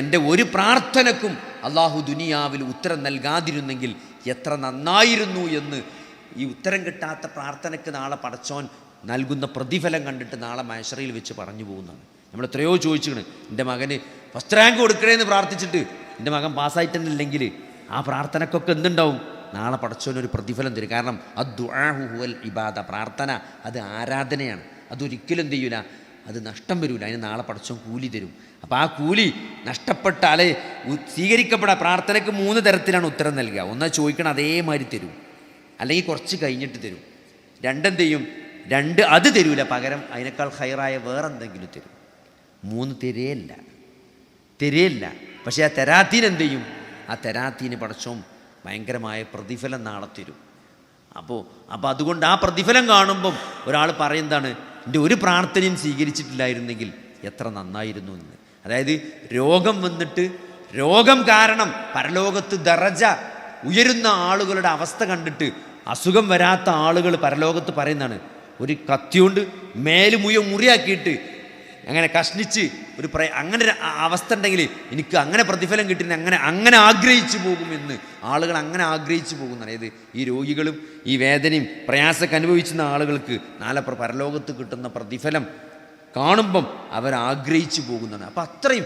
എൻ്റെ ഒരു പ്രാർത്ഥനക്കും അള്ളാഹു ദുനിയാവിൽ ഉത്തരം നൽകാതിരുന്നെങ്കിൽ എത്ര നന്നായിരുന്നു എന്ന് ഈ ഉത്തരം കിട്ടാത്ത പ്രാർത്ഥനയ്ക്ക് നാളെ പടച്ചോൻ നൽകുന്ന പ്രതിഫലം കണ്ടിട്ട് നാളെ മഹ്ശറിൽ വെച്ച് പറഞ്ഞു പോകുന്നതാണ്. നമ്മൾ എത്രയോ ചോദിച്ചിട്ടുണ്ട്, എൻ്റെ മകന് ഫസ്റ്റ് റാങ്ക് കൊടുക്കണേന്ന് പ്രാർത്ഥിച്ചിട്ട് എൻ്റെ മകൻ പാസ്സായിട്ടെന്നില്ലെങ്കിൽ ആ പ്രാർത്ഥനക്കൊക്കെ എന്തുണ്ടാവും? നാളെ പടച്ചോനൊരു പ്രതിഫലം തരും. കാരണം അദ്ദുആഉ ഹുവൽ ഇബാദ, പ്രാർത്ഥന അത് ആരാധനയാണ്. അതൊരിക്കലും എന്ത് ചെയ്യൂല, അത് നഷ്ടം വരില്ല. അതിന് നാളെ പടച്ചോൻ കൂലി തരും. അപ്പോൾ ആ കൂലി നഷ്ടപ്പെട്ടാലേ സ്വീകരിക്കപ്പെടാം. പ്രാർത്ഥനയ്ക്ക് 3 തരത്തിലാണ് ഉത്തരം നൽകുക. ഒന്ന് ചോദിക്കണം അതേമാതിരി തരും, അല്ലെങ്കിൽ കുറച്ച് കഴിഞ്ഞിട്ട് തരും. രണ്ടെന്ത് ചെയ്യും? 2 അത് തരൂല, പകരം അതിനേക്കാൾ ഹൈറായ വേറെന്തെങ്കിലും തരും. 3 തരേയില്ല. പക്ഷേ ആ തരാത്തീന് എന്ത് ചെയ്യും? ആ തരാത്തീന് പടച്ചോൻ ഭയങ്കരമായ പ്രതിഫലം നാളെ തരും. അപ്പോൾ അതുകൊണ്ട് ആ പ്രതിഫലം കാണുമ്പം ഒരാൾ പറയുന്നതാണ്, എൻ്റെ ഒരു പ്രാർത്ഥനയും സ്വീകരിച്ചിട്ടില്ലായിരുന്നെങ്കിൽ എത്ര നന്നായിരുന്നു എന്ന്. അതായത് രോഗം വന്നിട്ട് രോഗം കാരണം പരലോകത്ത് ദറജ ഉയരുന്ന ആളുകളുടെ അവസ്ഥ കണ്ടിട്ട് അസുഖം വരാത്ത ആളുകൾ പരലോകത്ത് പറയുന്നതാണ്, ഒരു കത്തിയോണ്ട് മേല് മുറിയാക്കിയിട്ട് അങ്ങനെ കഷ്ണിച്ച് അങ്ങനെ ഒരു അവസ്ഥ ഉണ്ടെങ്കിൽ എനിക്ക് അങ്ങനെ പ്രതിഫലം കിട്ടുന്ന അങ്ങനെ ആഗ്രഹിച്ചു പോകുമെന്ന് ആളുകൾ അങ്ങനെ ആഗ്രഹിച്ചു പോകുന്നതാണ്. അതായത് ഈ രോഗികളും ഈ വേദനയും പ്രയാസമൊക്കെ അനുഭവിക്കുന്ന ആളുകൾക്ക് നാളെ പരലോകത്ത് കിട്ടുന്ന പ്രതിഫലം കാണുമ്പം അവരാഗ്രഹിച്ചു പോകുന്നതാണ്. അപ്പം അത്രയും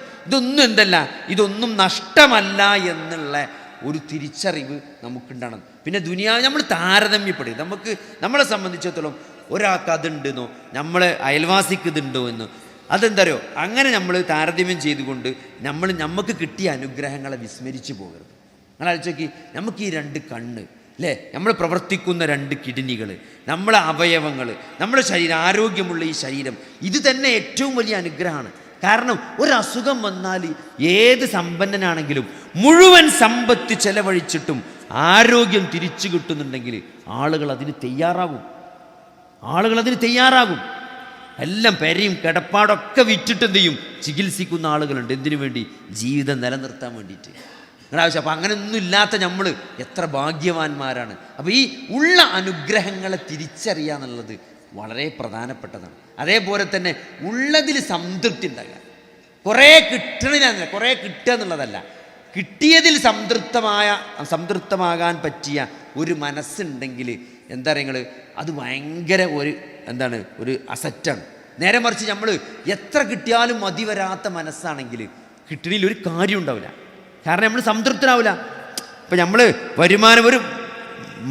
ഇതൊന്നും നഷ്ടമല്ല എന്നുള്ള ഒരു തിരിച്ചറിവ് നമുക്കുണ്ടാകണം. പിന്നെ ദുനിയാവ് നമ്മൾ താരതമ്യപ്പെടുക. നമ്മളെ സംബന്ധിച്ചിടത്തോളം ഒരാൾക്ക് അതുണ്ടെന്നോ നമ്മളെ അയൽവാസിക്ക് ഇതുണ്ടോ എന്നോ അതെന്തറിയോ, അങ്ങനെ നമ്മൾ താരതമ്യം ചെയ്തുകൊണ്ട് നമുക്ക് കിട്ടിയ അനുഗ്രഹങ്ങളെ വിസ്മരിച്ചു പോകരുത്. നിങ്ങൾ ആലോചിച്ച് നമുക്ക് ഈ 2 കണ്ണ് അല്ലേ, നമ്മൾ പ്രവർത്തിക്കുന്ന 2 കിഡ്നികൾ, നമ്മളെ അവയവങ്ങൾ, നമ്മുടെ ശരീരം, ആരോഗ്യമുള്ള ഈ ശരീരം, ഇത് തന്നെ ഏറ്റവും വലിയ അനുഗ്രഹമാണ്. കാരണം ഒരസുഖം വന്നാൽ ഏത് സമ്പന്നനാണെങ്കിലും മുഴുവൻ സമ്പത്ത് ചെലവഴിച്ചിട്ടും ആരോഗ്യം തിരിച്ചു കിട്ടുന്നുണ്ടെങ്കിൽ ആളുകൾ അതിന് തയ്യാറാകും. എല്ലാം പെരയും കിടപ്പാടൊക്കെ വിറ്റിട്ട് എന്ത് ചെയ്യും? ചികിത്സിക്കുന്ന ആളുകളുണ്ട്. എന്തിനു വേണ്ടി? ജീവിതം നിലനിർത്താൻ വേണ്ടിയിട്ട്. ആവശ്യം. അപ്പം അങ്ങനെയൊന്നും ഇല്ലാത്ത നമ്മൾ എത്ര ഭാഗ്യവാന്മാരാണ്. അപ്പോൾ ഈ ഉള്ള അനുഗ്രഹങ്ങളെ തിരിച്ചറിയുക എന്നുള്ളത് വളരെ പ്രധാനപ്പെട്ടതാണ്. അതേപോലെ തന്നെ ഉള്ളതിൽ സംതൃപ്തി ഉണ്ടാകുക. കുറേ കിട്ടുക എന്നുള്ളതല്ല, കിട്ടിയതിൽ സംതൃപ്തമാകാൻ പറ്റിയ ഒരു മനസ്സുണ്ടെങ്കിൽ എന്താ പറയുക, അത് ഭയങ്കര ഒരു അസറ്റാണ്. നേരെ മറിച്ച് നമ്മൾ എത്ര കിട്ടിയാലും മതി വരാത്ത മനസ്സാണെങ്കിൽ കിട്ടണിൽ ഒരു കാര്യം ഉണ്ടാവില്ല. കാരണം നമ്മൾ സംതൃപ്തരാവില്ല. ഇപ്പം നമ്മൾ വരുമാനം ഒരു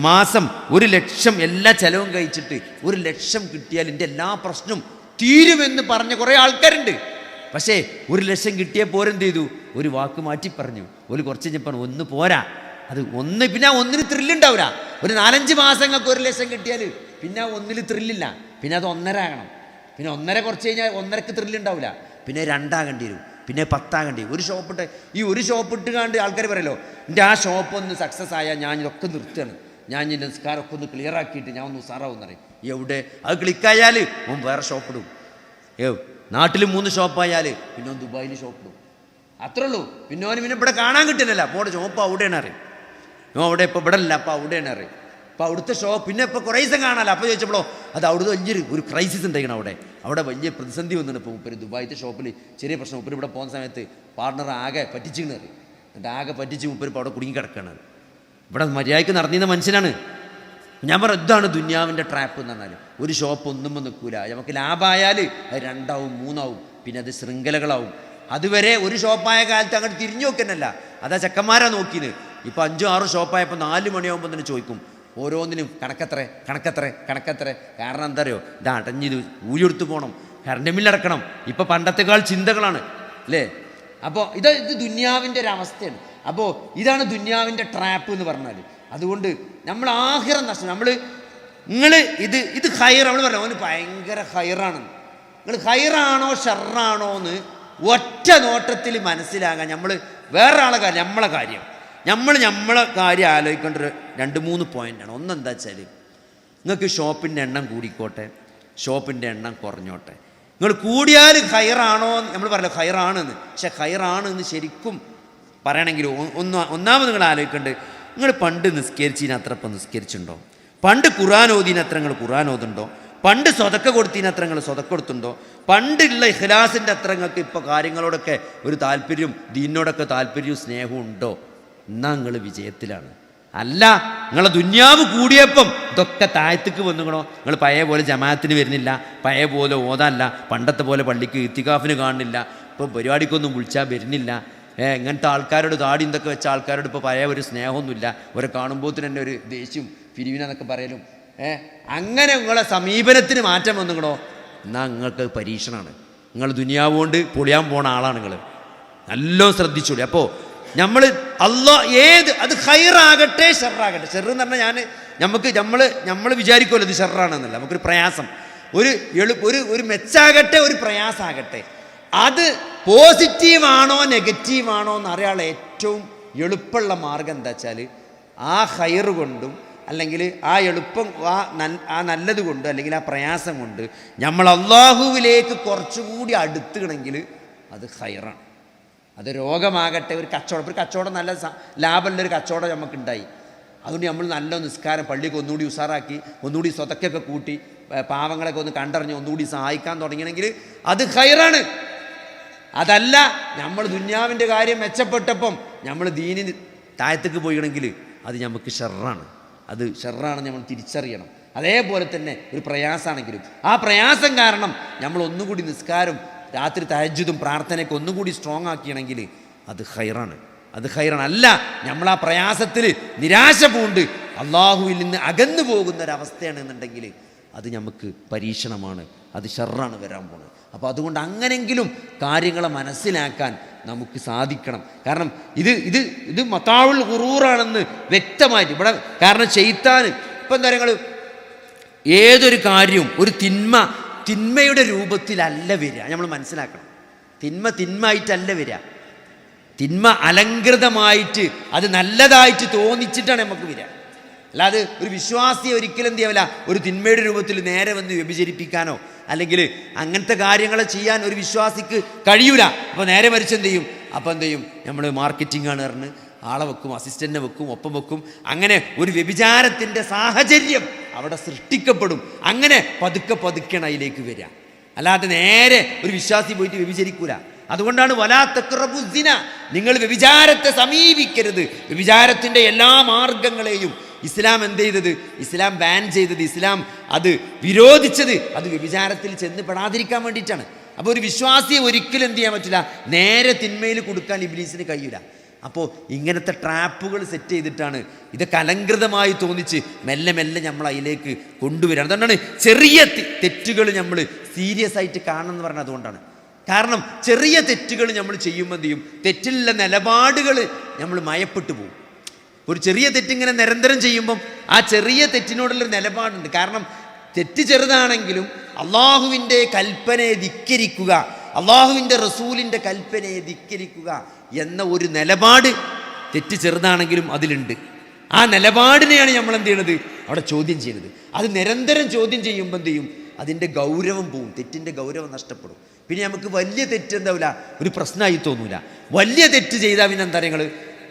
മാസം 1,00,000 എല്ലാ ചിലവും കഴിച്ചിട്ട് 1,00,000 കിട്ടിയാൽ എൻ്റെ എല്ലാ പ്രശ്നവും തീരുമെന്ന് പറഞ്ഞ കുറേ ആൾക്കാരുണ്ട്. പക്ഷേ 1,00,000 കിട്ടിയ പോരെന്ത് ചെയ്തു? ഒരു വാക്ക് മാറ്റി പറഞ്ഞു. കുറച്ച് കഴിഞ്ഞ് പറഞ്ഞു ഒന്ന് പോരാ, പിന്നെ ഒന്നിന് ത്രില്ലുണ്ടാവില്ല. ഒരു 4-5 മാസങ്ങൾക്ക് 1,00,000 കിട്ടിയാൽ പിന്നെ ഒന്നിൽ ത്രില്ലില്ല. പിന്നെ അത് 1.5 ആകണം. പിന്നെ 1.5 കുറച്ച് കഴിഞ്ഞാൽ 1.5ക്ക് ത്രില്ലുണ്ടാവില്ല. പിന്നെ 2 ആകേണ്ടി വരും, പിന്നെ 10 ആകേണ്ടി വരും. ഒരു ഷോപ്പിട്ട് കണ്ട് ആൾക്കാർ പറയല്ലോ, എൻ്റെ ആ ഷോപ്പ് ഒന്ന് സക്സസ് ആയാൽ ഞാൻ ഇതൊക്കെ നിർത്തുകയാണ്, ഞാൻ എൻ്റെ നിസ്കാരമൊക്കെ ഒന്ന് ക്ലിയർ ആക്കിയിട്ട് ഞാൻ ഒന്ന് ഉസാറാവുമെന്ന് പറയും. എവിടെ അത് ക്ലിക്കായാൽ വേറെ ഷോപ്പിടും. നാട്ടിൽ 3 ഷോപ്പായാൽ പിന്നെ ദുബായിൽ ഷോപ്പിടും. അത്രേ ഉള്ളൂ. പിന്നെ ഇവിടെ കാണാൻ കിട്ടുന്നില്ല. അപ്പോൾ അവിടെ ഷോപ്പ് അവിടെയാണ് അറിയും. അവിടെ ഇപ്പോൾ ഇവിടെ അല്ല, അപ്പോൾ അവിടെയാണ് അറിയും. അപ്പോൾ അവിടുത്തെ ഷോപ്പ് പിന്നെ ഇപ്പോൾ കുറേ ദിവസം കാണാമല്ലോ. അപ്പോൾ ചോദിച്ചപ്പോഴോ അത് അവിടുത്തെ വലിയൊരു ക്രൈസിസ് ഉണ്ടായിരിക്കണം. അവിടെ വലിയ പ്രതിസന്ധി വന്നിട്ട് ഇപ്പോൾ മുപ്പര് ദുബായിത്തെ ഷോപ്പിൽ ചെറിയ പ്രശ്നം. മുപ്പര് ഇവിടെ പോകുന്ന സമയത്ത് പാർട്ണർ ആകെ പറ്റിച്ചിങ്ങനെ അറിയും. എന്നിട്ട് ആകെ പറ്റിച്ച് മുപ്പര് ഇപ്പോൾ അവിടെ കുടുങ്ങി കിടക്കുകയാണ്. ഇവിടെ മര്യാദയ്ക്ക് നടന്നിരുന്ന മനുഷ്യനാണ്. ഞാൻ പറഞ്ഞു ഇതാണ് ദുന്യാവിൻ്റെ ട്രാപ്പ് എന്ന് പറഞ്ഞാൽ. ഒരു ഷോപ്പ് ഒന്നും നിൽക്കില്ല. നമുക്ക് ലാഭമായാൽ അത് 2 ആവും 3 ആവും, പിന്നെ അത് ശൃംഖലകളാവും. അതുവരെ ഒരു ഷോപ്പായ കാലത്ത് അങ്ങോട്ട് തിരിഞ്ഞു നോക്കുന്നല്ല, അതാ ചെക്കന്മാരാ നോക്കിയത്. ഇപ്പോൾ 5-6 ഷോപ്പായപ്പോൾ 4 മണിയാകുമ്പോൾ തന്നെ ചോദിക്കും ഓരോന്നിനും കണക്കത്ര. കാരണം എന്താ അറിയോ, ഇത് അടഞ്ഞിത് ഊരിയെടുത്ത് പോകണം, കറണ്ട് ബില്ലടക്കണം. ഇപ്പം പണ്ടത്തെക്കാൾ ചിന്തകളാണ് അല്ലേ. അപ്പോൾ ഇത് ദുന്യാവിൻ്റെ ഒരു അവസ്ഥയാണ്. അപ്പോൾ ഇതാണ് ദുന്യാവിൻ്റെ ട്രാപ്പ് എന്ന് പറഞ്ഞാൽ. അതുകൊണ്ട് നമ്മൾ ആഖിറം നഷ്ടം. ഇത് ഹൈർ, നമ്മൾ പറഞ്ഞു അവന് ഭയങ്കര ഹൈറാണ്. നിങ്ങൾ ഹൈറാണോ ഷർറാണോ എന്ന് ഒറ്റ നോട്ടത്തിൽ മനസ്സിലാകാൻ നമ്മൾ വേറൊരാളെ കാര്യം, നമ്മളെ കാര്യം ആലോചിക്കേണ്ട 2-3 പോയിൻ്റാണ്. ഒന്നെന്താ വെച്ചാൽ, നിങ്ങൾക്ക് ഷോപ്പിൻ്റെ എണ്ണം കൂടിക്കോട്ടെ, ഷോപ്പിൻ്റെ എണ്ണം കുറഞ്ഞോട്ടെ. നിങ്ങൾ കൂടിയാൽ ഹൈറാണോ, നമ്മൾ പറയല്ലോ ഹൈറാണെന്ന്. പക്ഷെ ഹൈറാണെന്ന് ശരിക്കും പറയണമെങ്കിൽ ഒന്നാമത് നിങ്ങൾ ആലോചിക്കേണ്ടത്, നിങ്ങൾ പണ്ട് നിസ്കരിച്ചതിന് അത്ര ഇപ്പം നിസ്കരിച്ചിട്ടുണ്ടോ? പണ്ട് ഖുർആൻ ഓതിന് അത്ര നിങ്ങൾ ഖുർആൻ ഓതുണ്ടോ? പണ്ട് സ്വതക്ക കൊടുത്തതിന് അത്ര നിങ്ങൾ സ്വതക്ക കൊടുത്തുണ്ടോ? പണ്ടുള്ള ഇഖ്ലാസിൻ്റെ അത്ര നിങ്ങൾക്ക് ഇപ്പോൾ കാര്യങ്ങളോടൊക്കെ ഒരു താല്പര്യവും ദീനിനോടൊക്കെ താല്പര്യവും സ്നേഹവും ഉണ്ടോ? എന്നാൽ നിങ്ങൾ വിജയത്തിലാണ്. അല്ല, നിങ്ങളെ ദുന്യാവ് കൂടിയപ്പം ഇതൊക്കെ താഴത്തേക്ക് വന്നുകണോ? നിങ്ങൾ പഴയ പോലെ ജമാഅത്തിന് വരുന്നില്ല, പഴയ പോലെ ഓതാനല്ല, പണ്ടത്തെ പോലെ പള്ളിക്ക് ഇത്തികാഫിന് കാണുന്നില്ല, ഇപ്പോൾ പരിപാടിക്കൊന്നും വിളിച്ചാൽ വരുന്നില്ല. ഇങ്ങനത്തെ ആൾക്കാരോട് താടി എന്തൊക്കെ വെച്ച ആൾക്കാരോട് ഇപ്പോൾ പഴയ ഒരു സ്നേഹമൊന്നുമില്ല. അവരെ കാണുമ്പോൾ തന്നെ ഒരു ദേഷ്യം പിരിവിനെന്നൊക്കെ പറയലും അങ്ങനെ നിങ്ങളെ സമീപനത്തിന് മാറ്റം വന്നുകണോ? എന്നാൽ നിങ്ങൾക്ക് പരീക്ഷണമാണ്. നിങ്ങൾ ദുനിയാവ് കൊണ്ട് പൊളിയാൻ പോണ ആളാണ്. നിങ്ങൾ നല്ലോണം ശ്രദ്ധിച്ചോളി. അപ്പോൾ നമ്മൾ അത് ഖൈറാകട്ടെ ഷെറാകട്ടെ, ഷെറ് എന്ന് പറഞ്ഞാൽ നമ്മൾ വിചാരിക്കുമല്ലോ ഇത് ഷെറാണെന്നല്ല, നമുക്കൊരു പ്രയാസം, ഒരു മെച്ചാകട്ടെ ഒരു പ്രയാസമാകട്ടെ, അത് പോസിറ്റീവാണോ നെഗറ്റീവാണോ എന്ന് അറിയാനുള്ള ഏറ്റവും എളുപ്പമുള്ള മാർഗം എന്താ വെച്ചാൽ ആ ഖൈറ് കൊണ്ടും അല്ലെങ്കിൽ ആ എളുപ്പം ആ നല്ലത് കൊണ്ട് അല്ലെങ്കിൽ ആ പ്രയാസം കൊണ്ട് നമ്മൾ അള്ളാഹുവിലേക്ക് കുറച്ചുകൂടി അടുത്തുകണമെങ്കിൽ അത് ഖൈറാണ്. അത് രോഗമാകട്ടെ, ഒരു കച്ചവടം നല്ല ലാഭമുള്ളൊരു കച്ചവടം നമുക്കുണ്ടായി, അതുകൊണ്ട് നമ്മൾ നല്ല നിസ്കാരം പള്ളിക്ക് ഒന്നുകൂടി ഉഷാറാക്കി, ഒന്നുകൂടി സ്വതക്കൊക്കെ കൂട്ടി, പാവങ്ങളൊക്കെ ഒന്ന് കണ്ടറിഞ്ഞ് ഒന്നുകൂടി സഹായിക്കാൻ തുടങ്ങണമെങ്കിൽ അത് ഖൈറാണ്. അതല്ല, നമ്മൾ ദുന്യാവിൻ്റെ കാര്യം മെച്ചപ്പെട്ടപ്പം നമ്മൾ ദീനിന് താഴത്തേക്ക് പോയിണമെങ്കിൽ അത് നമുക്ക് ഷെറാണ്. അത് ഷെറാണ് നമ്മൾ തിരിച്ചറിയണം. അതേപോലെ തന്നെ ഒരു പ്രയാസമാണെങ്കിലും ആ പ്രയാസം കാരണം നമ്മൾ ഒന്നുകൂടി നിസ്കാരം രാത്രി തഹജ്ജുദും പ്രാർത്ഥനയൊക്കെ ഒന്നുകൂടി സ്ട്രോങ് ആക്കിയണമെങ്കിൽ അത് ഖൈറാണ്. അത് ഖൈറാണ്. അല്ല, നമ്മൾ ആ പ്രയാസത്തിൽ നിരാശ പൂണ്ട് അള്ളാഹുവിൽ നിന്ന് അകന്നു പോകുന്ന ഒരവസ്ഥയാണെന്നുണ്ടെങ്കിൽ അത് നമുക്ക് പരീക്ഷണമാണ്, അത് ഷെറാണ് വരാൻ പോകുന്നത്. അപ്പോൾ അതുകൊണ്ട് അങ്ങനെങ്കിലും കാര്യങ്ങളെ മനസ്സിലാക്കാൻ നമുക്ക് സാധിക്കണം. കാരണം ഇത് മതാവുൽ ഖുറൂറാണെന്ന് വ്യക്തമായിട്ട് ഇവിടെ, കാരണം ശൈത്താൻ ഇപ്പം എന്താ പറയുക, ഏതൊരു കാര്യവും ഒരു തിന്മയുടെ രൂപത്തിലല്ല വരിക. നമ്മൾ മനസ്സിലാക്കണം, തിന്മയായിട്ടല്ല വരിക. തിന്മ അലങ്കൃതമായിട്ട് അത് നല്ലതായിട്ട് തോന്നിച്ചിട്ടാണ് നമുക്ക് വരിക. അല്ലാതെ ഒരു വിശ്വാസിയെ ഒരിക്കലും എന്ത് ചെയ്യാവില്ല ഒരു തിന്മയുടെ രൂപത്തിൽ നേരെ വന്ന് വ്യഭിചരിപ്പിക്കാനോ അല്ലെങ്കിൽ അങ്ങനത്തെ കാര്യങ്ങൾ ചെയ്യാൻ ഒരു വിശ്വാസിക്ക് കഴിയൂല. അപ്പോൾ നേരെ മറിച്ച് എന്ത് ചെയ്യും, നമ്മൾ മാർക്കറ്റിംഗാണ് പറഞ്ഞ് ആളെ വെക്കും, അസിസ്റ്റൻറ്റിനെ വെക്കും, ഒപ്പം വെക്കും. അങ്ങനെ ഒരു വ്യഭിചാരത്തിൻ്റെ സാഹചര്യം അവിടെ സൃഷ്ടിക്കപ്പെടും. അങ്ങനെ പതുക്കെ അതിലേക്ക് വരിക. അല്ലാതെ നേരെ ഒരു വിശ്വാസി പോയിട്ട് വ്യഭിചരിക്കൂല. അതുകൊണ്ടാണ് വലാ തഖ്റബു സിന, നിങ്ങൾ വ്യഭിചാരത്തെ സമീപിക്കരുത്. വ്യഭിചാരത്തിൻ്റെ എല്ലാ മാർഗങ്ങളെയും ഇസ്ലാം എന്ത് ചെയ്തത്, ഇസ്ലാം ബാൻ ചെയ്തത്, ഇസ്ലാം അത് വിരോധിച്ചത് അത് വ്യഭിചാരത്തിൽ ചെന്ന് പെടാതിരിക്കാൻ വേണ്ടിയിട്ടാണ്. അപ്പോൾ ഒരു വിശ്വാസിയെ ഒരിക്കലും എന്ത് ചെയ്യാൻ പറ്റില്ല, നേരെ തിന്മയിൽ കൊടുക്കാൻ ഇബ്ലീസിന് കഴിയില്ല. അപ്പോൾ ഇങ്ങനത്തെ ട്രാപ്പുകൾ സെറ്റ് ചെയ്തിട്ടാണ് ഇതൊക്കെ അലങ്കൃതമായി തോന്നിച്ച് മെല്ലെ നമ്മൾ അതിലേക്ക് കൊണ്ടുവരിക. അതുകൊണ്ടാണ് ചെറിയ തെറ്റുകൾ നമ്മൾ സീരിയസ് ആയിട്ട് കാണണമെന്ന് പറഞ്ഞത്. അതുകൊണ്ടാണ്, കാരണം ചെറിയ തെറ്റുകൾ നമ്മൾ ചെയ്യുമ്പോൾ എന്ത് ചെയ്യും, തെറ്റിലുള്ള നിലപാടുകൾ നമ്മൾ മയപ്പെട്ടു പോകും. ഒരു ചെറിയ തെറ്റിങ്ങനെ നിരന്തരം ചെയ്യുമ്പം ആ ചെറിയ തെറ്റിനോടുള്ളൊരു നിലപാടുണ്ട്. കാരണം തെറ്റ് ചെറുതാണെങ്കിലും അള്ളാഹുവിൻ്റെ കൽപ്പനയെ ധിക്കരിക്കുക, അള്ളാഹുവിൻ്റെ റസൂലിൻ്റെ കൽപ്പനയെ ധിക്കരിക്കുക എന്ന ഒരു നിലപാട് തെറ്റ് ചെറുതാണെങ്കിലും അതിലുണ്ട്. ആ നിലപാടിനെയാണ് നമ്മൾ എന്ത് ചെയ്യണത്, അവിടെ ചോദ്യം ചെയ്യുന്നത്. അത് നിരന്തരം ചോദ്യം ചെയ്യുമ്പോൾ എന്ത് ചെയ്യും, അതിൻ്റെ ഗൗരവം പോവും, തെറ്റിൻ്റെ ഗൗരവം നഷ്ടപ്പെടും. പിന്നെ നമുക്ക് വലിയ തെറ്റ് എന്താവില്ല, ഒരു പ്രശ്നമായി തോന്നൂല. വലിയ തെറ്റ് ചെയ്താൽ പിന്നെ എന്താ നിങ്ങൾ,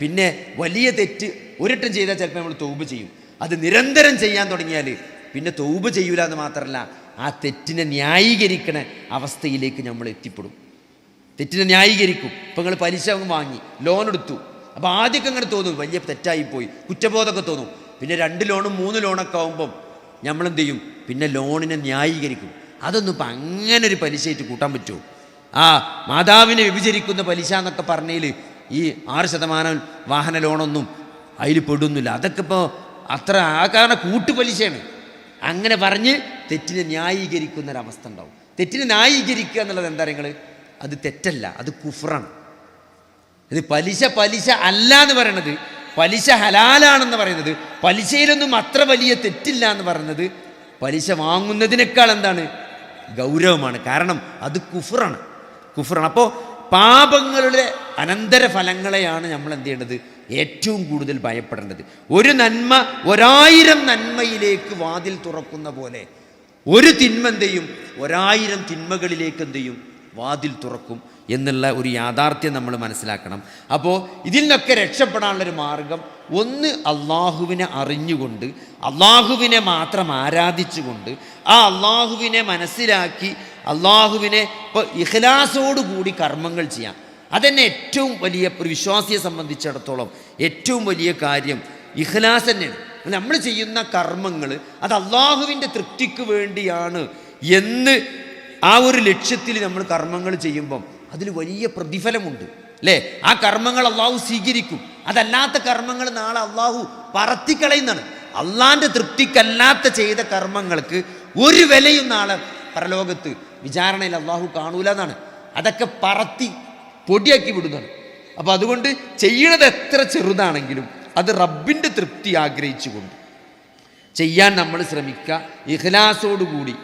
പിന്നെ വലിയ തെറ്റ് ഒരിട്ടം ചെയ്താൽ ചിലപ്പോൾ നമ്മൾ തൗബ ചെയ്യും. അത് നിരന്തരം ചെയ്യാൻ തുടങ്ങിയാൽ പിന്നെ തൗബ ചെയ്യൂല എന്ന് മാത്രമല്ല, ആ തെറ്റിനെ ന്യായീകരിക്കണ അവസ്ഥയിലേക്ക് നമ്മൾ എത്തിപ്പെടും. തെറ്റിനെ ന്യായീകരിക്കും. ഇപ്പം നിങ്ങൾ പലിശ വാങ്ങി ലോൺ എടുത്തു, അപ്പോൾ ആദ്യമൊക്കെ അങ്ങനെ തോന്നും വലിയ തെറ്റായിപ്പോയി, കുറ്റബോധമൊക്കെ തോന്നും. പിന്നെ 2 ലോണും 3 ലോണൊക്കെ ആകുമ്പം നമ്മളെന്ത് ചെയ്യും, പിന്നെ ലോണിനെ ന്യായീകരിക്കും. അതൊന്നും ഇപ്പം അങ്ങനെ ഒരു പലിശയായിട്ട് കൂട്ടാൻ പറ്റുമോ? ആ മാതാവിനെ വ്യഭിചരിക്കുന്ന പലിശ എന്നൊക്കെ പറഞ്ഞതിൽ ഈ 6% വാഹന ലോണൊന്നും അതിൽ പെടുന്നില്ല. അതൊക്കെ ഇപ്പോൾ അത്ര കാരണം കൂട്ടുപലിശയാണ്. അങ്ങനെ പറഞ്ഞ് തെറ്റിനെ ന്യായീകരിക്കുന്നൊരവസ്ഥ ഉണ്ടാവും. തെറ്റിനെ ന്യായീകരിക്കുക എന്നുള്ളത് എന്താ നിങ്ങൾ, അത് തെറ്റല്ല, അത് കുഫ്റാണ്. ഇത് പലിശ അല്ല എന്ന് പറയണത്, പലിശ ഹലാലാണെന്ന് പറയുന്നത്, പലിശയിലൊന്നും അത്ര വലിയ തെറ്റില്ല എന്ന് പറയുന്നത് പലിശ വാങ്ങുന്നതിനേക്കാൾ എന്താണ് ഗൗരവമാണ്. കാരണം അത് കുഫ്റാണ്. അപ്പോൾ പാപങ്ങളുടെ അനന്തരഫലങ്ങളെയാണ് നമ്മൾ എന്ത് ചെയ്യേണ്ടത്, ഏറ്റവും കൂടുതൽ ഭയപ്പെടേണ്ടത്. ഒരു നന്മ 1000 നന്മയിലേക്ക് വാതിൽ തുറക്കുന്ന പോലെ ഒരു തിന്മ എന്ത് ചെയ്യും, 1000 തിന്മകളിലേക്ക് എന്ത് ചെയ്യും, വാതിൽ തുറക്കും എന്നുള്ള ഒരു യാഥാർത്ഥ്യം നമ്മൾ മനസ്സിലാക്കണം. അപ്പോൾ ഇതിൽ നിന്നൊക്കെ രക്ഷപ്പെടാനുള്ളൊരു മാർഗം, ഒന്ന് അള്ളാഹുവിനെ അറിഞ്ഞുകൊണ്ട് അള്ളാഹുവിനെ മാത്രം ആരാധിച്ചുകൊണ്ട് ആ അള്ളാഹുവിനെ മനസ്സിലാക്കി അള്ളാഹുവിനെ ഇപ്പോൾ ഇഖ്ലാസോടുകൂടി കർമ്മങ്ങൾ ചെയ്യാം. അതന്നെ ഏറ്റവും വലിയ ഒരു വിശ്വാസിയെ സംബന്ധിച്ചിടത്തോളം ഏറ്റവും വലിയ കാര്യം ഇഖ്ലാസ് തന്നെയാണ്. നമ്മൾ ചെയ്യുന്ന കർമ്മങ്ങൾ അത് അള്ളാഹുവിൻ്റെ തൃപ്തിക്ക് വേണ്ടിയാണ് എന്ന് ആ ഒരു ലക്ഷ്യത്തിൽ നമ്മൾ കർമ്മങ്ങൾ ചെയ്യുമ്പം അതിൽ വലിയ പ്രതിഫലമുണ്ട് അല്ലേ? ആ കർമ്മങ്ങൾ അള്ളാഹു സ്വീകരിക്കും. അതല്ലാത്ത കർമ്മങ്ങൾ നാളെ അള്ളാഹു പറത്തിക്കളയുന്നതാണ്. അള്ളാഹിൻ്റെ തൃപ്തിക്കല്ലാത്ത ചെയ്ത കർമ്മങ്ങൾക്ക് ഒരു വിലയും നാളെ പരലോകത്ത് വിചാരണയിൽ അള്ളാഹു കാണൂല എന്നാണ്. അതൊക്കെ പറത്തി പൊടിയാക്കി വിടുന്നതാണ്. അപ്പോൾ അതുകൊണ്ട് ചെയ്യണത് എത്ര ചെറുതാണെങ്കിലും അത് റബ്ബിൻ്റെ തൃപ്തി ആഗ്രഹിച്ചുകൊണ്ട് ചെയ്യാൻ നമ്മൾ ശ്രമിക്കുക. ഇഖ്ലാസോടുകൂടി,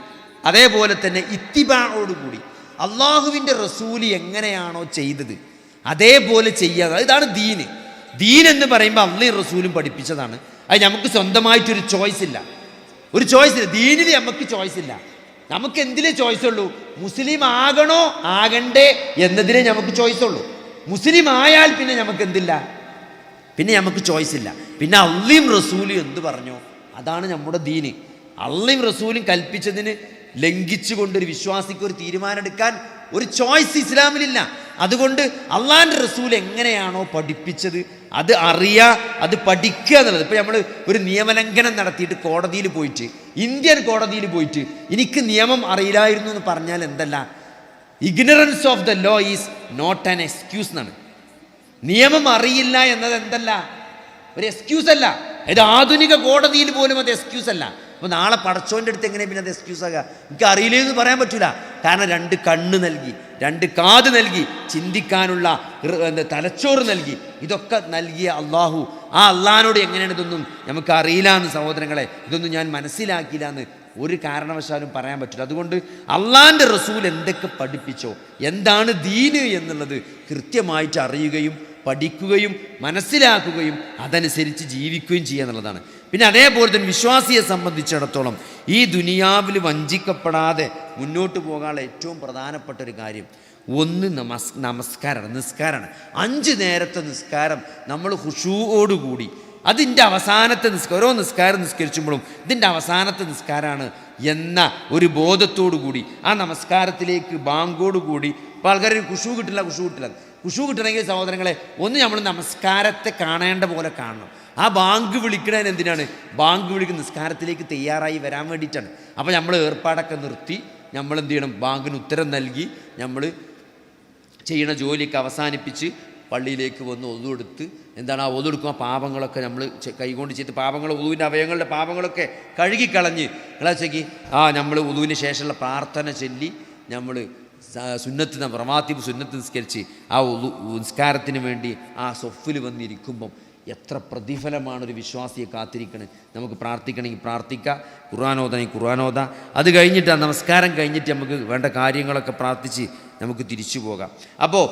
അതേപോലെ തന്നെ ഇത്തിബാഓടുകൂടി അള്ളാഹുവിൻ്റെ റസൂല് എങ്ങനെയാണോ ചെയ്തത് അതേപോലെ ചെയ്യാതെ. ഇതാണ് ദീന്. ദീൻ എന്ന് പറയുമ്പോൾ അള്ളാഹും റസൂലും പഠിപ്പിച്ചതാണ്. അത് നമുക്ക് സ്വന്തമായിട്ടൊരു ചോയ്സ് ഇല്ല. ഒരു ചോയ്സ് ഇല്ല. ദീനിൽ നമുക്ക് ചോയ്സ് ഇല്ല. നമുക്ക് എന്തിലേ ചോയ്സ് ഉള്ളൂ? മുസ്ലിം ആകണോ ആകണ്ടേ എന്നതിനെ നമുക്ക് ചോയ്സ് ഉള്ളൂ. മുസ്ലിം ആയാൽ പിന്നെ നമുക്ക് എന്തില്ല? പിന്നെ നമുക്ക് ചോയ്സ് ഇല്ല. പിന്നെ അള്ളാഹും റസൂലും എന്ത് പറഞ്ഞോ അതാണ് നമ്മുടെ ദീന്. അള്ളാഹും റസൂലും കൽപ്പിച്ചതിന് ലംഘിച്ചുകൊണ്ടൊരു വിശ്വാസിക്ക് ഒരു തീരുമാനം എടുക്കാൻ ഒരു ചോയ്സ് ഇസ്ലാമിലില്ല. അതുകൊണ്ട് അള്ളാഹിൻ്റെ റസൂൽ എങ്ങനെയാണോ പഠിപ്പിച്ചത് അത് അറിയുക, അത് പഠിക്കുക എന്നുള്ളത്. ഇപ്പോൾ നമ്മൾ ഒരു നിയമലംഘനം നടത്തിയിട്ട് കോടതിയിൽ പോയിട്ട്, ഇന്ത്യൻ കോടതിയിൽ പോയിട്ട് എനിക്ക് നിയമം അറിയില്ലായിരുന്നു എന്ന് പറഞ്ഞാൽ എന്തല്ല? Ignorance of the law is not an excuse എന്നാണ്. നിയമം അറിയില്ല എന്നത് എന്തല്ല? ഒരു എക്സ്ക്യൂസ് അല്ല. ഇത് ആധുനിക കോടതിയിൽ പോലും അത് എക്സ്ക്യൂസ് അല്ല. അപ്പോൾ നാളെ പടച്ചോൻ്റെ അടുത്ത് എങ്ങനെ പിന്നെ അത് എക്സ്ക്യൂസ് ആകുക? എനിക്ക് അറിയില്ലെന്ന് പറയാൻ പറ്റില്ല. കാരണം 2 കണ്ണ് നൽകി, 2 കാത് നൽകി, ചിന്തിക്കാനുള്ള തലച്ചോറ് നൽകി, ഇതൊക്കെ നൽകിയ അള്ളാഹു, ആ അള്ളാഹിനോട് എങ്ങനെയാണ് ഇതൊന്നും നമുക്ക് അറിയില്ല എന്ന് സഹോദരങ്ങളെ, ഇതൊന്നും ഞാൻ മനസ്സിലാക്കിയില്ല എന്ന് ഒരു കാരണവശാലും പറയാൻ പറ്റില്ല. അതുകൊണ്ട് അള്ളാഹിൻ്റെ റസൂൽ എന്തൊക്കെ പഠിപ്പിച്ചോ, എന്താണ് ദീന് എന്നുള്ളത് കൃത്യമായിട്ട് അറിയുകയും പഠിക്കുകയും മനസ്സിലാക്കുകയും അതനുസരിച്ച് ജീവിക്കുകയും ചെയ്യുക എന്നുള്ളതാണ്. പിന്നെ അതേപോലെ തന്നെ വിശ്വാസിയെ സംബന്ധിച്ചിടത്തോളം ഈ ദുനിയാവിൽ വഞ്ചിക്കപ്പെടാതെ മുന്നോട്ട് പോകാനുള്ള ഏറ്റവും പ്രധാനപ്പെട്ട ഒരു കാര്യം ഒന്ന് നമസ്കാരമാണ്, നിസ്കാരമാണ്. 5 നേരത്തെ നിസ്കാരം നമ്മൾ ഖുശൂഓടുകൂടി, അതിൻ്റെ അവസാനത്തെ ഓരോ നിസ്കാരം നിസ്കരിച്ചുമ്പോഴും ഇതിൻ്റെ അവസാനത്തെ നിസ്കാരമാണ് എന്ന ഒരു ബോധത്തോടു കൂടി ആ നമസ്കാരത്തിലേക്ക് ബാങ്കോടുകൂടി. ഇപ്പോൾ ആൾക്കാർ ഖുശൂ കിട്ടില്ല. ഖുശൂ കിട്ടണമെങ്കിൽ സഹോദരങ്ങളെ ഒന്ന് നമ്മൾ നമസ്കാരത്തെ കാണേണ്ട പോലെ കാണണം. ആ ബാങ്ക് വിളിക്കണതിന് എന്തിനാണ്? ബാങ്ക് വിളിക്കുന്ന നിസ്കാരത്തിലേക്ക് തയ്യാറായി വരാൻ വേണ്ടിയിട്ടാണ്. അപ്പോൾ നമ്മൾ ഏർപ്പാടൊക്കെ നിർത്തി നമ്മൾ എന്ത് ചെയ്യണം? ബാങ്കിന് ഉത്തരം നൽകി നമ്മൾ ചെയ്യണ ജോലിയൊക്കെ അവസാനിപ്പിച്ച് പള്ളിയിലേക്ക് വന്ന് ഒതു എടുത്ത് എന്താണ് ആ ഒതു എടുക്കുക, പാപങ്ങളൊക്കെ നമ്മൾ കൈകൊണ്ട് ചെയ്ത് പാപങ്ങൾ, ഒതുവിൻ്റെ അവയവങ്ങളുടെ പാപങ്ങളൊക്കെ കഴുകിക്കളഞ്ഞ് കളച്ചേക്ക് നമ്മൾ ഒതുവിന് ശേഷമുള്ള പ്രാർത്ഥന ചൊല്ലി നമ്മൾ സുന്നത്ത് റവാത്തിബ് സുന്നത്ത് നിസ്കരിച്ച് ആ നിസ്കാരത്തിന് വേണ്ടി ആ സൊഫിൽ വന്നിരിക്കുമ്പം എത്ര പ്രതിഫലമാണ് ഒരു വിശ്വാസിയെ കാത്തിരിക്കണത്. നമുക്ക് പ്രാർത്ഥിക്കണമെങ്കിൽ പ്രാർത്ഥിക്കാം, ഖുർആനോദനെങ്കിൽ ഖുർആനോദ. അത് കഴിഞ്ഞിട്ട് ആ നമസ്കാരം കഴിഞ്ഞിട്ട് നമുക്ക് വേണ്ട കാര്യങ്ങളൊക്കെ പ്രാർത്ഥിച്ച് നമുക്ക് തിരിച്ചു പോകാം. അപ്പോൾ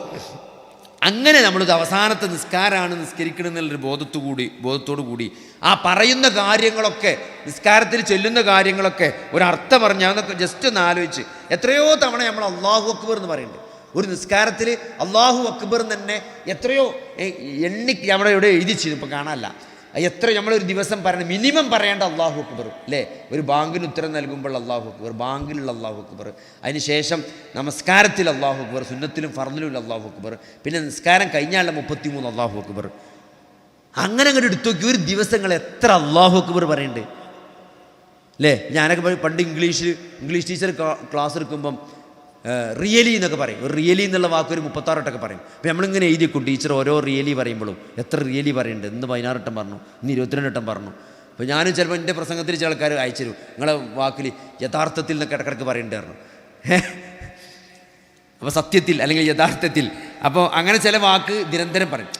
അങ്ങനെ നമ്മളിത് അവസാനത്തെ നിസ്കാരമാണ് നിസ്കരിക്കണമെന്നുള്ളൊരു ബോധത്തോടു കൂടി ആ പറയുന്ന കാര്യങ്ങളൊക്കെ, നിസ്കാരത്തിൽ ചൊല്ലുന്ന കാര്യങ്ങളൊക്കെ ഒരർത്ഥം പറഞ്ഞാൽ അതൊക്കെ ജസ്റ്റ് ഒന്ന് ആലോചിച്ച്. എത്രയോ തവണ നമ്മൾ അള്ളാഹു അക്ബർ എന്ന് പറയുന്നുണ്ട്. ഒരു നിസ്കാരത്തിൽ അള്ളാഹു അക്ബർ തന്നെ എത്രയോ നമ്മുടെ ഇവിടെ എഴുതിച്ചു, ഇപ്പോൾ കാണാനല്ല, എത്ര നമ്മളൊരു ദിവസം പറയണം, മിനിമം പറയേണ്ട അള്ളാഹു അക്ബർ അല്ലേ? ഒരു ബാങ്കിന് ഉത്തരം നൽകുമ്പോൾ അള്ളാഹു അക്ബർ, ബാങ്കിലുള്ള അള്ളാഹു അക്ബർ, അതിന് ശേഷം നമസ്കാരത്തിൽ അള്ളാഹു അക്ബർ, സുന്നത്തിലും ഫർദിലും അള്ളാഹു അക്ബർ, പിന്നെ നിസ്കാരം കഴിഞ്ഞാലുള്ള 33 അള്ളാഹു അക്ബർ. അങ്ങനെ അങ്ങോട്ട് എടുത്തു നോക്കി ഒരു ദിവസങ്ങൾ എത്ര അള്ളാഹു അക്ബർ പറയുന്നുണ്ട് അല്ലേ? ഞാനൊക്കെ പണ്ട് ഇംഗ്ലീഷ് ടീച്ചർ ക്ലാസ് എടുക്കുമ്പം റിയലി എന്നൊക്കെ പറയും. ഒരു റിയലി എന്നുള്ള വാക്ക് ഒരു 36 വട്ടമൊക്കെ പറയും. അപ്പോൾ നമ്മളിങ്ങനെ എഴുതിക്കും ടീച്ചർ ഓരോ റിയലി പറയുമ്പോഴും എത്ര റിയലി പറയുന്നുണ്ട്. ഇന്ന് 16 വട്ടം പറഞ്ഞു, ഇന്ന് 22 വട്ടം പറഞ്ഞു. അപ്പോൾ ഞാനും ചിലപ്പോൾ എൻ്റെ പ്രസംഗത്തിൽ ചില ആൾക്കാർ അയച്ചു തരും, നിങ്ങളെ വാക്കിൽ യഥാർത്ഥത്തിൽ നിന്നൊക്കെ ഇടക്കിടക്ക് പറയണ്ടായിരുന്നു. അപ്പോൾ സത്യത്തിൽ അല്ലെങ്കിൽ യഥാർത്ഥത്തിൽ, അപ്പോൾ അങ്ങനെ ചില വാക്ക് നിരന്തരം പറയും.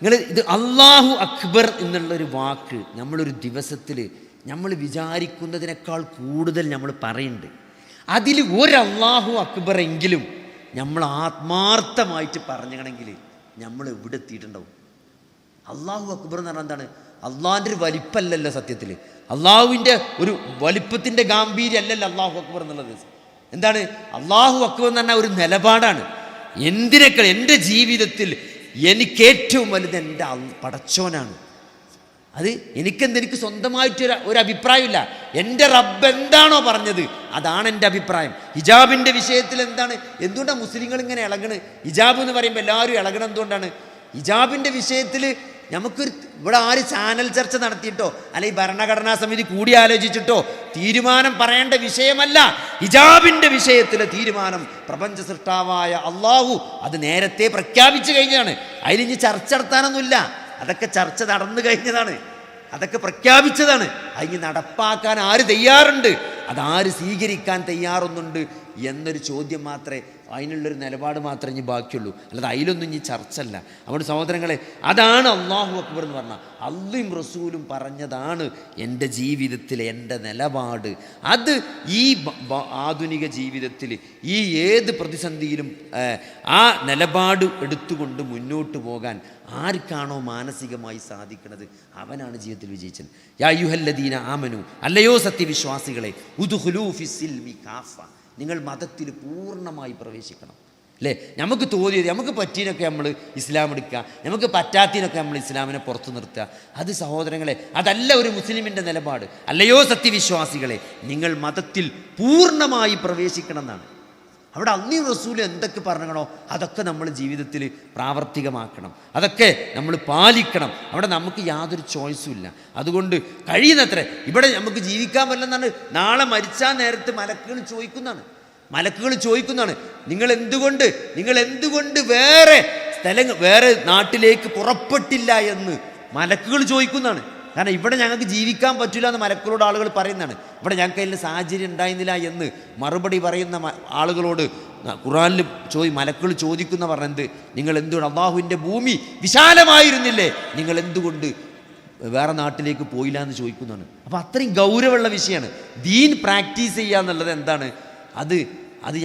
നിങ്ങൾ ഇത് അള്ളാഹു അക്ബർ എന്നുള്ളൊരു വാക്ക് നമ്മളൊരു ദിവസത്തിൽ നമ്മൾ വിചാരിക്കുന്നതിനേക്കാൾ കൂടുതൽ നമ്മൾ പറയുന്നുണ്ട്. അതിൽ ഒരു അള്ളാഹു അക്ബർ എങ്കിലും നമ്മൾ ആത്മാർത്ഥമായിട്ട് പറഞ്ഞണമെങ്കിൽ നമ്മൾ എവിടെ എത്തിയിട്ടുണ്ടാവും? അള്ളാഹു അക്ബർ എന്ന് പറഞ്ഞാൽ എന്താണ്? അള്ളാഹിൻ്റെ ഒരു വലിപ്പമല്ലല്ലോ സത്യത്തിൽ, അള്ളാഹുവിൻ്റെ ഒരു വലിപ്പത്തിൻ്റെ ഗാംഭീര്യം അല്ലല്ലോ അള്ളാഹു അക്ബർ എന്നുള്ളത്. എന്താണ് അല്ലാഹു അക്ബർ എന്ന് പറഞ്ഞാൽ ഒരു നിലപാടാണ്. എന്തിനേക്കാൾ എൻ്റെ ജീവിതത്തിൽ എനിക്കേറ്റവും വലുത് എൻ്റെ പടച്ചോനാണ്. അത് എനിക്ക് സ്വന്തമായിട്ടൊരു അഭിപ്രായമില്ല. എൻ്റെ റബ്ബ് എന്താണോ പറഞ്ഞത് അതാണ് എൻ്റെ അഭിപ്രായം. ഹിജാബിൻ്റെ വിഷയത്തിൽ എന്തുകൊണ്ടാണ് മുസ്ലിങ്ങൾ ഇങ്ങനെ ഇളകണ്? ഹിജാബ് എന്ന് പറയുമ്പോൾ എല്ലാവരും ഇളകണം. എന്തുകൊണ്ടാണ്? ഹിജാബിൻ്റെ വിഷയത്തിൽ ഇവിടെ ആര് ചാനൽ ചർച്ച നടത്തിയിട്ടോ അല്ലെങ്കിൽ ഭരണഘടനാ സമിതി കൂടിയാലോചിച്ചിട്ടോ തീരുമാനം പറയേണ്ട വിഷയമല്ല. ഹിജാബിൻ്റെ വിഷയത്തിലെ തീരുമാനം പ്രപഞ്ച സൃഷ്ടാവായ അള്ളാഹു അത് നേരത്തെ പ്രഖ്യാപിച്ചു കഴിഞ്ഞതാണ്. അതിലിഞ്ഞ് ചർച്ച നടത്താനൊന്നുമില്ല. അതൊക്കെ ചർച്ച നടന്നു കഴിഞ്ഞതാണ്, അതൊക്കെ പ്രഖ്യാപിച്ചതാണ്. അതിന് നടപ്പാക്കാൻ ആര് തയ്യാറുണ്ട്, അതാര് സ്വീകരിക്കാൻ തയ്യാറൊന്നുണ്ട് എന്നൊരു ചോദ്യം മാത്രമേ, അതിനുള്ളൊരു നിലപാട് മാത്രമേ ഇനി ബാക്കിയുള്ളൂ. അല്ലാതെ അതിലൊന്നും ഇനി ചർച്ചല്ല. അതുകൊണ്ട് സഹോദരങ്ങളെ, അതാണ് അല്ലാഹു അക്ബർ എന്ന് പറഞ്ഞാൽ അള്ളയും റസൂലും പറഞ്ഞതാണ് എൻ്റെ ജീവിതത്തിലെ എൻ്റെ നിലപാട്. അത് ഈ ആധുനിക ജീവിതത്തിൽ ഈ ഏത് പ്രതിസന്ധിയിലും ആ നിലപാട് എടുത്തുകൊണ്ട് മുന്നോട്ട് പോകാൻ ആർക്കാണോ മാനസികമായി സാധിക്കുന്നത് അവനാണ് ജീവിതത്തിൽ വിജയിച്ചത്. യാ അയ്യുഹല്ലദീന ആമനു, അല്ലയോ സത്യവിശ്വാസികളെ, ഉദ്ഖുലൂ ഫിസ്സിൽമി കാഫ, നിങ്ങൾ മതത്തിൽ പൂർണ്ണമായി പ്രവേശിക്കണം. അല്ലേ? നമുക്ക് തോന്നിയത്, നമുക്ക് പറ്റിയതിനൊക്കെ നമ്മൾ ഇസ്ലാം എടുക്കുക, നമുക്ക് പറ്റാത്തതിനൊക്കെ നമ്മൾ ഇസ്ലാമിനെ പുറത്തു നിർത്തുക. അത് സഹോദരങ്ങളെ, അതല്ല ഒരു മുസ്ലിമിൻ്റെ നിലപാട്. അല്ലയോ സത്യവിശ്വാസികളെ, നിങ്ങൾ മതത്തിൽ പൂർണ്ണമായി പ്രവേശിക്കണം എന്നാണ്. അവിടെ അള്ളയും റസൂലും എന്തൊക്കെ പറഞ്ഞോ അതൊക്കെ നമ്മൾ ജീവിതത്തിൽ പ്രാവർത്തികമാക്കണം, അതൊക്കെ നമ്മൾ പാലിക്കണം. അവിടെ നമുക്ക് യാതൊരു ചോയ്സും ഇല്ല. അതുകൊണ്ട് കഴിയുന്നത്ര ഇവിടെ നമുക്ക് ജീവിക്കാൻ പറ്റില്ലെന്നാണ്. നാളെ മരിച്ചാൽ നേരത്ത് മലക്കുകൾ ചോദിക്കുന്നതാണ്, നിങ്ങൾ എന്തുകൊണ്ട് വേറെ നാട്ടിലേക്ക് പുറപ്പെട്ടില്ല എന്ന് മലക്കുകൾ ചോദിക്കുന്നതാണ്. കാരണം ഇവിടെ ഞങ്ങൾക്ക് ജീവിക്കാൻ പറ്റില്ല എന്ന് മലക്കളോട് ആളുകൾ പറയുന്നതാണ്. ഇവിടെ ഞങ്ങൾക്ക് അതിൻ്റെ സാഹചര്യം ഉണ്ടായിരുന്നില്ല എന്ന് മറുപടി പറയുന്ന ആളുകളോട് ഖുർആനിൽ മലക്കൾ ചോദിക്കുന്ന പറഞ്ഞത്, നിങ്ങൾ എന്തുകൊണ്ട് അള്ളാഹുവിൻ്റെ ഭൂമി വിശാലമായിരുന്നില്ലേ, നിങ്ങൾ എന്തുകൊണ്ട് വേറെ നാട്ടിലേക്ക് പോയില്ല എന്ന് ചോദിക്കുന്നതാണ്. അപ്പോൾ അത്രയും ഗൗരവമുള്ള വിഷയമാണ്. ദീൻ പ്രാക്ടീസ് ചെയ്യുക എന്നുള്ളത് എന്താണ്? അത്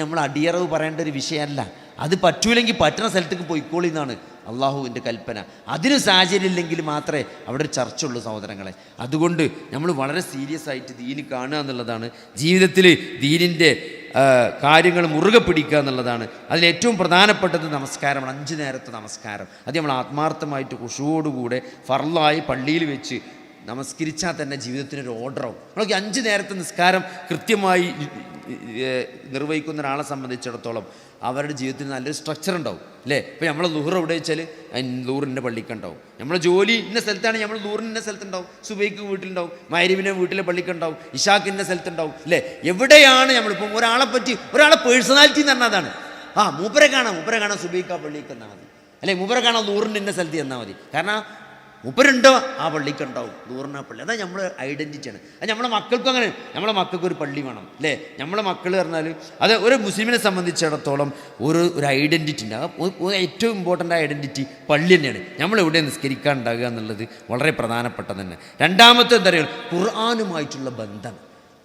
നമ്മൾ അടിയറവ് പറയേണ്ട ഒരു വിഷയമല്ല. അത് പറ്റൂലെങ്കിൽ പറ്റുന്ന സ്ഥലത്തേക്ക് പോയിക്കോളി എന്നാണ് അള്ളാഹുവിൻ്റെ കൽപ്പന. അതിന് സാഹചര്യം ഇല്ലെങ്കിൽ മാത്രമേ അവിടെ ഒരു ചർച്ച ഉള്ളൂ സഹോദരങ്ങളെ. അതുകൊണ്ട് നമ്മൾ വളരെ സീരിയസ് ആയിട്ട് ദീന് കാണുക എന്നുള്ളതാണ്. ജീവിതത്തിൽ ദീനിൻ്റെ കാര്യങ്ങൾ മുറുകെ പിടിക്കുക എന്നുള്ളതാണ്. അതിലേറ്റവും പ്രധാനപ്പെട്ടത് നമസ്കാരമാണ്. 5 നേരത്തെ നമസ്കാരം. അത് നമ്മൾ ആത്മാർത്ഥമായിട്ട് ഖുശൂഅോടുകൂടെ ഫർളായി പള്ളിയിൽ വെച്ച് നമസ്കരിച്ചാൽ തന്നെ ജീവിതത്തിനൊരു ഓർഡറാവും. നമ്മളൊക്കെ 5 നേരത്തെ നിസ്കാരം കൃത്യമായി നിർവഹിക്കുന്ന ഒരാളെ സംബന്ധിച്ചിടത്തോളം അവരുടെ ജീവിതത്തിൽ നല്ലൊരു സ്ട്രക്ചർ ഉണ്ടാവും. അല്ലേ? ഇപ്പോൾ നമ്മൾ ളുഹർ എവിടെ വെച്ചാൽ ളുഹറിൻ്റെ പള്ളിക്കുണ്ടാവും. നമ്മളെ ജോലി ഇന്ന സ്ഥലത്താണെങ്കിൽ നമ്മൾ ളുഹറിന് ഇന്ന സ്ഥലത്തുണ്ടാവും, സുബൈക്ക് വീട്ടിലുണ്ടാവും, മഗ്‌രിബിന് വീട്ടിലെ പള്ളിക്കുണ്ടാവും, ഇശാക്ക് ഇന്ന സ്ഥലത്തുണ്ടാവും. അല്ലേ? എവിടെയാണ് നമ്മളിപ്പം ഒരാളെ പേഴ്സണാലിറ്റി എന്ന് പറഞ്ഞാൽ അതാണ്. മൂപ്പരെ കാണാം സുബൈക്ക് ആ പള്ളിക്ക് എന്നാൽ മതി, അല്ലെ മൂപ്പരെ കാണാൻ ളുഹറിൻ്റെ ഇന്ന സ്ഥലത്ത് എന്നാൽ മതി. കാരണം മൂപ്പരുണ്ടോ ആ പള്ളിക്കുണ്ടാവും, ളുഹറിന് ആ പള്ളി. അതാണ് നമ്മുടെ ഐഡൻറ്റിറ്റിയാണ്. അത് നമ്മളെ മക്കൾക്കും അങ്ങനെ. നമ്മളെ മക്കൾക്ക് ഒരു പള്ളി വേണം. അല്ലേ? നമ്മളെ മക്കൾ പറഞ്ഞാൽ അത് ഒരു മുസ്ലിമിനെ സംബന്ധിച്ചിടത്തോളം ഒരു ഐഡൻറ്റിറ്റി ഉണ്ട്. ഏറ്റവും ഇമ്പോർട്ടൻ്റ് ഐഡൻറ്റിറ്റി പള്ളി തന്നെയാണ്. നമ്മളെവിടെ നിസ്കരിക്കാൻ ഉണ്ടാകുക എന്നുള്ളത് വളരെ പ്രധാനപ്പെട്ടത് തന്നെ. രണ്ടാമത്തെ എന്താ പറയുക, ഖുർആനുമായിട്ടുള്ള ബന്ധം.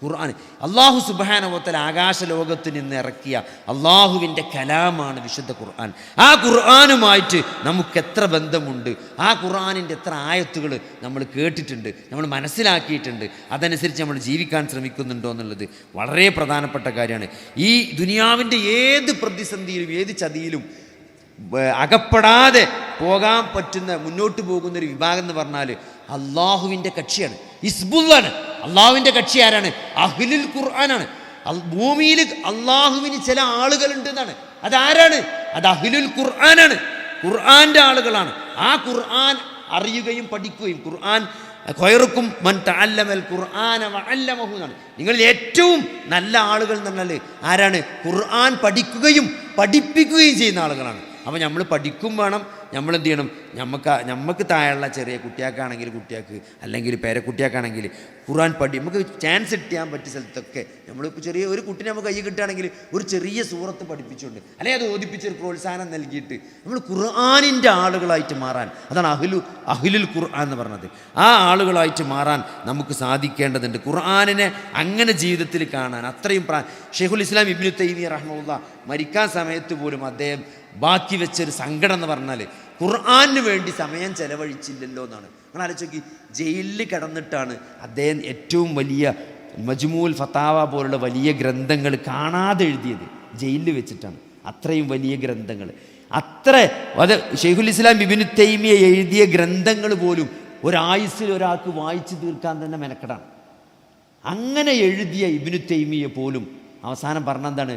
ഖുർആൻ അള്ളാഹു സുബ്ഹാനഹു വ തആല ആകാശ ലോകത്ത് നിന്ന് ഇറക്കിയ അള്ളാഹുവിൻ്റെ കലാമാണ് വിശുദ്ധ ഖുർആൻ. ആ ഖുർആനുമായിട്ട് നമുക്ക് എത്ര ബന്ധമുണ്ട്, ആ ഖുർആനിൻ്റെ എത്ര ആയത്തുകൾ നമ്മൾ കേട്ടിട്ടുണ്ട്, നമ്മൾ മനസ്സിലാക്കിയിട്ടുണ്ട്, അതനുസരിച്ച് നമ്മൾ ജീവിക്കാൻ ശ്രമിക്കുന്നുണ്ടോ എന്നുള്ളത് വളരെ പ്രധാനപ്പെട്ട കാര്യമാണ്. ഈ ദുനിയാവിൻ്റെ ഏത് പ്രതിസന്ധിയിലും ഏത് ചതിയിലും അകപ്പെടാതെ പോകാൻ പറ്റുന്ന മുന്നോട്ട് പോകുന്നൊരു വിഭാഗം എന്ന് പറഞ്ഞാൽ അള്ളാഹുവിൻ്റെ കക്ഷിയാണ്, ഹിസ്ബുള്ളാണ്. അള്ളാഹുവിൻ്റെ കക്ഷി ആരാണ്? അഹ്ലുൽ ഖുർആനാണ്. ഭൂമിയിൽ അള്ളാഹുവിന് ചില ആളുകളുണ്ട് എന്നാണ്. അതാരാണ്? അത് അഹ്ലുൽ ഖുർആനാണ്, ഖുർആൻ്റെ ആളുകളാണ്. ആ ഖുർആൻ അറിയുകയും പഠിക്കുകയും, ഖുർആൻ ഖൈറുക്കും മൻ തഅല്ലമൽ ഖുർആന വഅല്ലമഹു എന്നാണ്. നിങ്ങളിൽ ഏറ്റവും നല്ല ആളുകൾ എന്ന് പറഞ്ഞാൽ ആരാണ്? ഖുർആൻ പഠിക്കുകയും പഠിപ്പിക്കുകയും ചെയ്യുന്ന ആളുകളാണ്. അപ്പോൾ നമ്മൾ പഠിക്കും വേണം. നമ്മളെന്ത് ചെയ്യണം? നമുക്ക് താഴെയുള്ള ചെറിയ കുട്ടിയാക്കാണെങ്കിൽ കുട്ടിയാക്ക്, അല്ലെങ്കിൽ പേരക്കുട്ടിയാക്കാണെങ്കിൽ ഖുർആൻ നമുക്ക് ചാൻസ് കിട്ടാൻ പറ്റിയ സ്ഥലത്തൊക്കെ നമ്മളിപ്പോൾ ചെറിയ ഒരു കുട്ടിനെ നമുക്ക് കൈ കിട്ടുകയാണെങ്കിൽ ഒരു ചെറിയ സൂറത്ത് പഠിപ്പിച്ചുകൊണ്ട്, അല്ലെങ്കിൽ അത് ഓദിപ്പിച്ചൊരു പ്രോത്സാഹനം നൽകിയിട്ട് നമ്മൾ ഖുർആനിൻ്റെ ആളുകളായിട്ട് മാറാൻ, അതാണ് അഹ്ലുൽ ഖുർആൻ എന്ന് പറഞ്ഞത്. ആ ആളുകളായിട്ട് മാറാൻ നമുക്ക് സാധിക്കേണ്ടതുണ്ട്. ഖുർആനിനെ അങ്ങനെ ജീവിതത്തിൽ കാണാൻ അത്രയും ഷെയ്ഖുൽ ഇസ്ലാം ഇബ്നു തൈമിയ്യ റഹ്മത്തുള്ളാഹി മരിക്കാൻ സമയത്ത് പോലും അദ്ദേഹം ബാക്കി വെച്ചൊരു സങ്കടം എന്ന് പറഞ്ഞാൽ ഖുർആന് വേണ്ടി സമയം ചെലവഴിച്ചില്ലല്ലോ എന്നാണ്. നിങ്ങൾ ആലോചിച്ച് നോക്കി, ജയിലിൽ കിടന്നിട്ടാണ് അദ്ദേഹം ഏറ്റവും വലിയ മജ്മൂൽ ഫത്താവ പോലുള്ള വലിയ ഗ്രന്ഥങ്ങൾ കാണാതെ എഴുതിയത്, ജയിലിൽ വെച്ചിട്ടാണ്. അത്രയും വലിയ ഗ്രന്ഥങ്ങൾ, അത് ഷെയ്ഖുൽ ഇസ്ലാം ഇബ്നു തൈമിയ എഴുതിയ ഗ്രന്ഥങ്ങൾ പോലും ഒരായുസ്സിൽ ഒരാൾക്ക് വായിച്ചു തീർക്കാൻ തന്നെ മെനക്കെടാണ്. അങ്ങനെ എഴുതിയ ഇബ്നു തൈമിയ പോലും അവസാനം പറഞ്ഞെന്താണ്,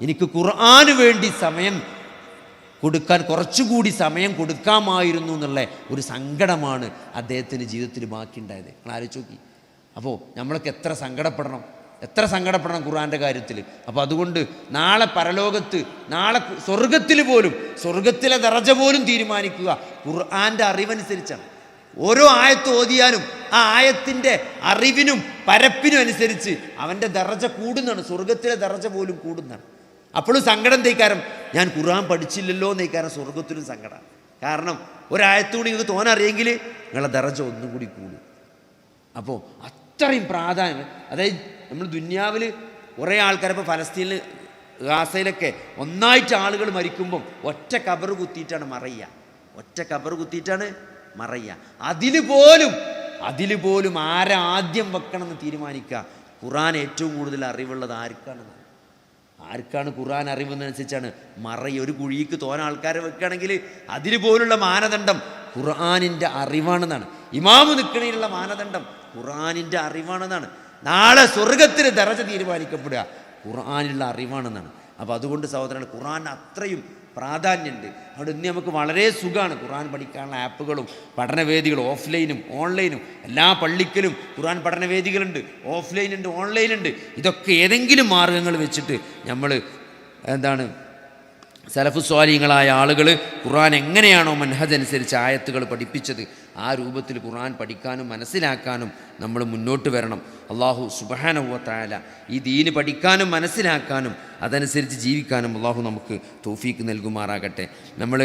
എനിക്ക് ഖുർആന് വേണ്ടി സമയം കൊടുക്കാൻ കുറച്ചുകൂടി സമയം കൊടുക്കാമായിരുന്നു എന്നുള്ള ഒരു സങ്കടമാണ് അദ്ദേഹത്തിൻ്റെ ജീവിതത്തിൽ ബാക്കിയുണ്ടായത്. നിങ്ങൾ ആലോചിച്ച് നോക്കി. അപ്പോൾ നമ്മളൊക്കെ എത്ര സങ്കടപ്പെടണം ഖുർആൻ്റെ കാര്യത്തിൽ. അപ്പോൾ അതുകൊണ്ട് നാളെ പരലോകത്ത്, നാളെ സ്വർഗത്തിൽ പോലും, സ്വർഗത്തിലെ ദറജ പോലും തീരുമാനിക്കുക ഖുർആൻ്റെ അറിവനുസരിച്ചാണ്. ഓരോ ആയത്ത് ഓതിയാലും ആ ആയത്തിൻ്റെ അറിവിനും പരപ്പിനും അനുസരിച്ച് അവൻ്റെ ദറജ കൂടുന്നതാണ്, സ്വർഗത്തിലെ ദറജ പോലും കൂടുന്നതാണ്. അപ്പോഴും സങ്കടം തേക്കാരം, ഞാൻ ഖുർആൻ പഠിച്ചില്ലല്ലോ എന്നേക്കാരം സ്വർഗത്തിലും സങ്കടമാണ്. കാരണം ഒരായത്തുകൂടി നിങ്ങൾക്ക് തോന്നറിയെങ്കിൽ നിങ്ങളെ ദറജ ഒന്നും കൂടി കൂടും. അപ്പോൾ അത്രയും പ്രാധാന്യം. അതായത് നമ്മൾ ദുനിയാവിൽ കുറേ ആൾക്കാർ, ഇപ്പോൾ ഫലസ്തീനിൽ ഗാസയിലൊക്കെ ഒന്നായിട്ട് ആളുകൾ മരിക്കുമ്പം ഒറ്റ കബർ കുത്തിയിട്ടാണ് മറയ്യ. അതിൽ പോലും ആരെ ആദ്യം വെക്കണമെന്ന് തീരുമാനിക്കുക. ഖുർആൻ ഏറ്റവും കൂടുതൽ അറിവുള്ളത് ആർക്കാണ് ഖുർആൻ അറിവെന്നനുസരിച്ചാണ് മറയ്യ. ഒരു കുഴിക്ക് തോന ആൾക്കാരെ വെക്കുകയാണെങ്കിൽ അതിന് പോലുള്ള മാനദണ്ഡം ഖുർആനിൻ്റെ അറിവാണെന്നാണ്. ഇമാമ് നിൽക്കണതിനുള്ള മാനദണ്ഡം ഖുർആനിൻ്റെ അറിവാണെന്നാണ്. നാളെ സ്വർഗത്തിന് ദറജ തീരുമാനിക്കപ്പെടുക ഖുർആനിലുള്ള അറിവാണെന്നാണ്. അപ്പോൾ അതുകൊണ്ട് സഹോദരങ്ങൾ, ഖുർആൻ അത്രയും പ്രാധാന്യമുണ്ട്. അതുകൊണ്ട് ഇന്ന് നമുക്ക് വളരെ സുഖമാണ് ഖുർആൻ പഠിക്കാനുള്ള ആപ്പുകളും പഠനവേദികളും ഓഫ്ലൈനും ഓൺലൈനും. എല്ലാ പള്ളിക്കലും ഖുർആൻ പഠനവേദികളുണ്ട്, ഓഫ്ലൈനുണ്ട്, ഓൺലൈനുണ്ട്. ഇതൊക്കെ ഏതെങ്കിലും മാർഗങ്ങൾ വെച്ചിട്ട് നമ്മൾ സലഫു സ്വാലിഹീങ്ങളായ ആളുകൾ ഖുർആൻ എങ്ങനെയാണോ മൻഹജ് അനുസരിച്ച് ആയത്തുകൾ പഠിപ്പിച്ചത് ആ രൂപത്തിൽ ഖുർആൻ പഠിക്കാനും മനസ്സിലാക്കാനും നമ്മൾ മുന്നോട്ട് വരണം. അള്ളാഹു സുബ്ഹാനഹു വ തആല ഈ ദീന് പഠിക്കാനും മനസ്സിലാക്കാനും അതനുസരിച്ച് ജീവിക്കാനും അള്ളാഹു നമുക്ക് തൗഫീക്ക് നൽകുമാറാകട്ടെ. നമ്മൾ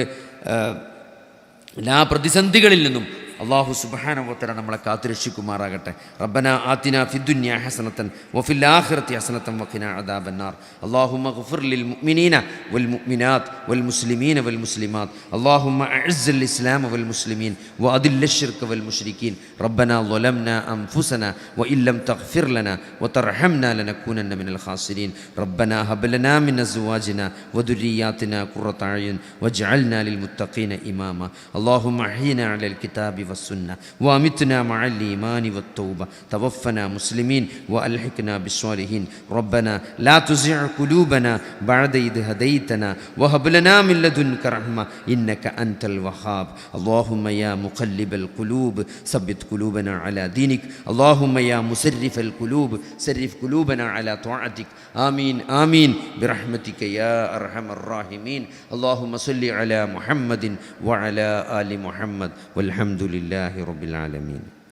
എല്ലാ പ്രതിസന്ധികളിൽ നിന്നും അല്ലാഹു സുബ്ഹാനഹു വ തആല നമ്മളെ കാത്തുരക്ഷിക്കുമാറാകട്ടെ. റബ്ബനാ ആതിനാ ഫിദ്ദുനിയാ ഹസനതൻ വഫിൽ ആഖിറതി ഹസനതൻ വഖിനാ അദാബന്നാർ. അല്ലാഹുമ്മ ഗ്ഫിർ ലിൽ മുഅ്മിനീന വൽ മുഅ്മിനാത്ത് വൽ മുസ്ലിമീന വൽ മുസ്ലിമാത്ത്. അല്ലാഹുമ്മ അഇസ്സൽ ഇസ്ലാമ വൽ മുസ്ലിമീൻ വഅദില്ല അശ്ശിർക വൽ മുശ്രിക്കീൻ. റബ്ബനാ ളലംനാ അൻഫുസനാ വഇല്ലം തഗ്ഫിർ ലനാ വതർഹംനാ ലനകൂനന്ന മിനൽ ഖാസിരീൻ. റബ്ബനാ ഹബ് ലനാ മിൻ അസ്വാജിനാ വദുരിയാതിനാ ഖുറത അയുൻ വജ്അൽനാ ലിൽ മുത്തഖീന ഇമാമാ. അല്ലാഹുമ്മ അഹ്യിനാ അലൽ കിതാബി والسنة وامتنا مع الإيمان والتوبة توفنا مسلمين وألحقنا بالصالحين. ربنا لا تزغ قلوبنا بعد إذ هديتنا وهب لنا من لدنك رحمة إنك أنت الوهاب. اللهم يا مقلب القلوب ثبت قلوبنا على دينك. اللهم يا مسرف القلوب سرف قلوبنا على طاعتك. آمين آمين برحمتك يا أرحم الراحمين. اللهم صل على محمد وعلى آل محمد والحمد لله رب العالمين.